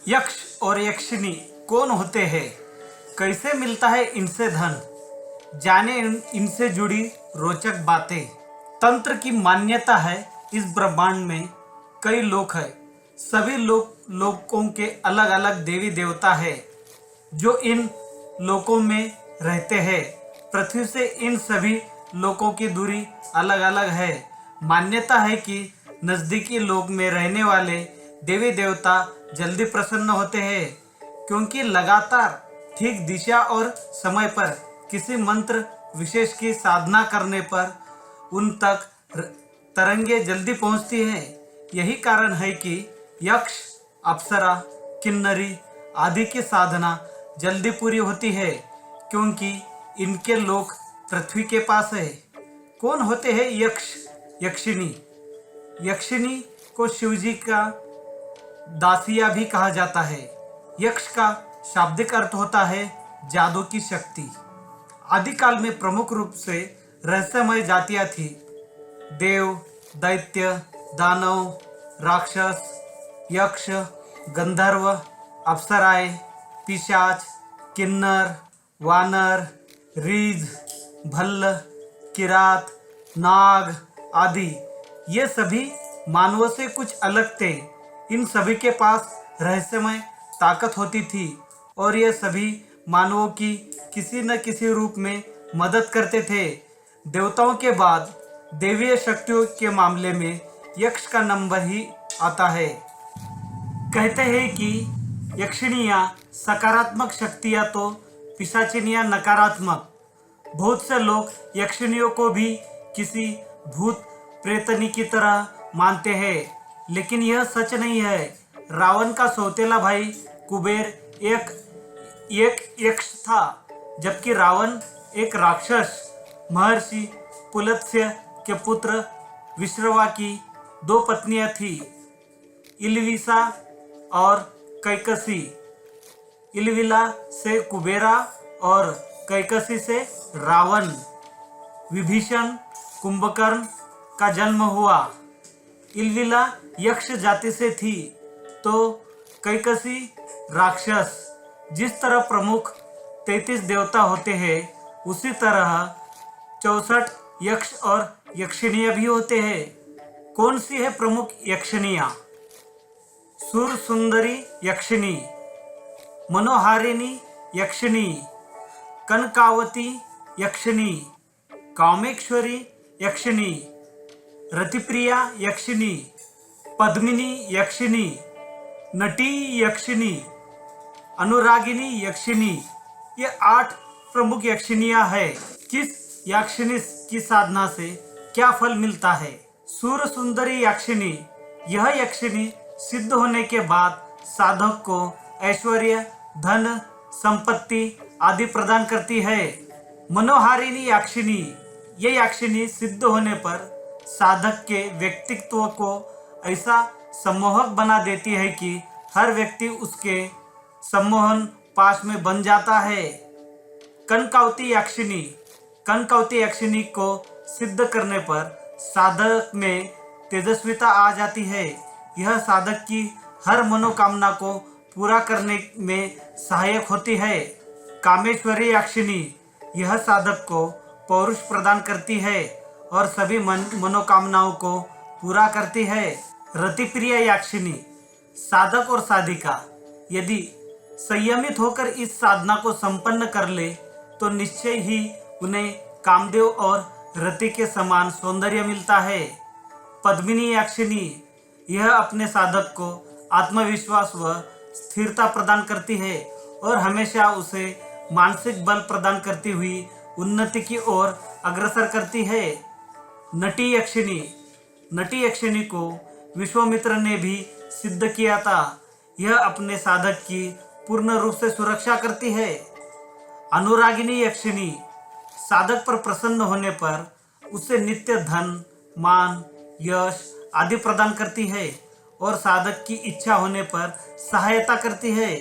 यक्ष और यक्षिणी कौन होते हैं, कैसे मिलता है इनसे धन, जाने इनसे जुड़ी रोचक बातें। तंत्र की मान्यता है इस ब्रह्मांड में कई लोक है। सभी लोकों के अलग अलग देवी देवता है जो इन लोकों में रहते हैं। पृथ्वी से इन सभी लोकों की दूरी अलग अलग है। मान्यता है कि नज़दीकी लोक में रहने वाले देवी देवता जल्दी प्रसन्न होते हैं, क्योंकि लगातार ठीक दिशा और समय पर किसी मंत्र विशेष की साधना करने पर उन तक तरंगे जल्दी पहुंचती हैं। यही कारण है कि यक्ष, अप्सरा, किन्नरी आदि की साधना जल्दी पूरी होती है, क्योंकि इनके लोक पृथ्वी के पास है। कौन होते हैं यक्ष यक्षिणी? यक्षिणी को शिवजी का दासिया भी कहा जाता है। यक्ष का शाब्दिक अर्थ होता है जादू की शक्ति। आदिकाल में प्रमुख रूप से रहस्यमय जातियां थी। देव, दैत्य, दानव, राक्षस, यक्ष, गंधर्व, अप्सराएं, पिशाच, किन्नर, वानर, रीछ, भल्ल, किरात, नाग आदि। ये सभी मानवों से कुछ अलग थे। इन सभी के पास रहस्यमय ताकत होती थी और ये सभी मानवों की किसी न किसी रूप में मदद करते थे। देवताओं के बाद देवीय शक्तियों के मामले में यक्ष का नंबर ही आता है। कहते हैं कि यक्षिणियाँ सकारात्मक शक्तियाँ तो पिशाचिनियाँ नकारात्मक। बहुत से लोग यक्षिणियों को भी किसी भूत प्रेतनी की तरह मानते हैं, लेकिन यह सच नहीं है। रावण का सौतेला भाई कुबेर एक यक्ष था, जबकि रावण एक राक्षस। महर्षि पुलत्स्य के पुत्र विश्रवा की दो पत्नियां थी, इलविसा और कैकसी। इलविला से कुबेरा और कैकसी से रावण, विभीषण, कुंभकर्ण का जन्म हुआ। इलविला यक्ष जाति से थी तो कैकसी राक्षस। जिस तरह प्रमुख 33 देवता होते हैं, उसी तरह 64 यक्ष और यक्षिणियाँ भी होते हैं। कौन सी है प्रमुख यक्षिणियाँ? सुर सुंदरी यक्षिणी, मनोहारिणी यक्षिणी, कनकावती यक्षिणी, कामेश्वरी यक्षिणी, रतिप्रिया यक्षिणी, पद्मिनी यक्षिणी, नटी यक्षिणी, अनुरागिनी यक्षिणी। ये 8 प्रमुख यक्षिणियाँ हैं। किस यक्षिणी की साधना से क्या फल मिलता है? सूर सुंदरी यक्षिणी, यह यक्षिणी सिद्ध होने के बाद साधक को ऐश्वर्य, धन, संपत्ति आदि प्रदान करती है। मनोहारिणी यक्षिणी, ये यक्षिणी सिद्ध होने पर साधक के व्यक्तित्व को ऐसा सम्मोहक बना देती है कि हर व्यक्ति उसके सम्मोहन पाश में बन जाता है। कनकावती यक्षिणी, कनकावती यक्षिणी को सिद्ध करने पर साधक में तेजस्विता आ जाती है। यह साधक की हर मनोकामना को पूरा करने में सहायक होती है। कामेश्वरी यक्षिणी, यह साधक को पौरुष प्रदान करती है और सभी मनोकामनाओं को पूरा करती है। रतिप्रिय यक्षिणी, साधक और साधिका यदि संयमित होकर इस साधना को संपन्न कर ले तो निश्चय ही उन्हें कामदेव और रति के समान सौंदर्य मिलता है। पद्मिनी यक्षिणी, यह अपने साधक को आत्मविश्वास व स्थिरता प्रदान करती है और हमेशा उसे मानसिक बल प्रदान करती हुई उन्नति की ओर अग्रसर करती है। नटी यक्षिणी, नटी यक्षिणी को विश्वामित्र ने भी सिद्ध किया था। यह अपने साधक की पूर्ण रूप से सुरक्षा करती है। अनुरागिनी यक्षिणी, साधक पर प्रसन्न होने पर उसे नित्य धन, मान, यश आदि प्रदान करती है और साधक की इच्छा होने पर सहायता करती है।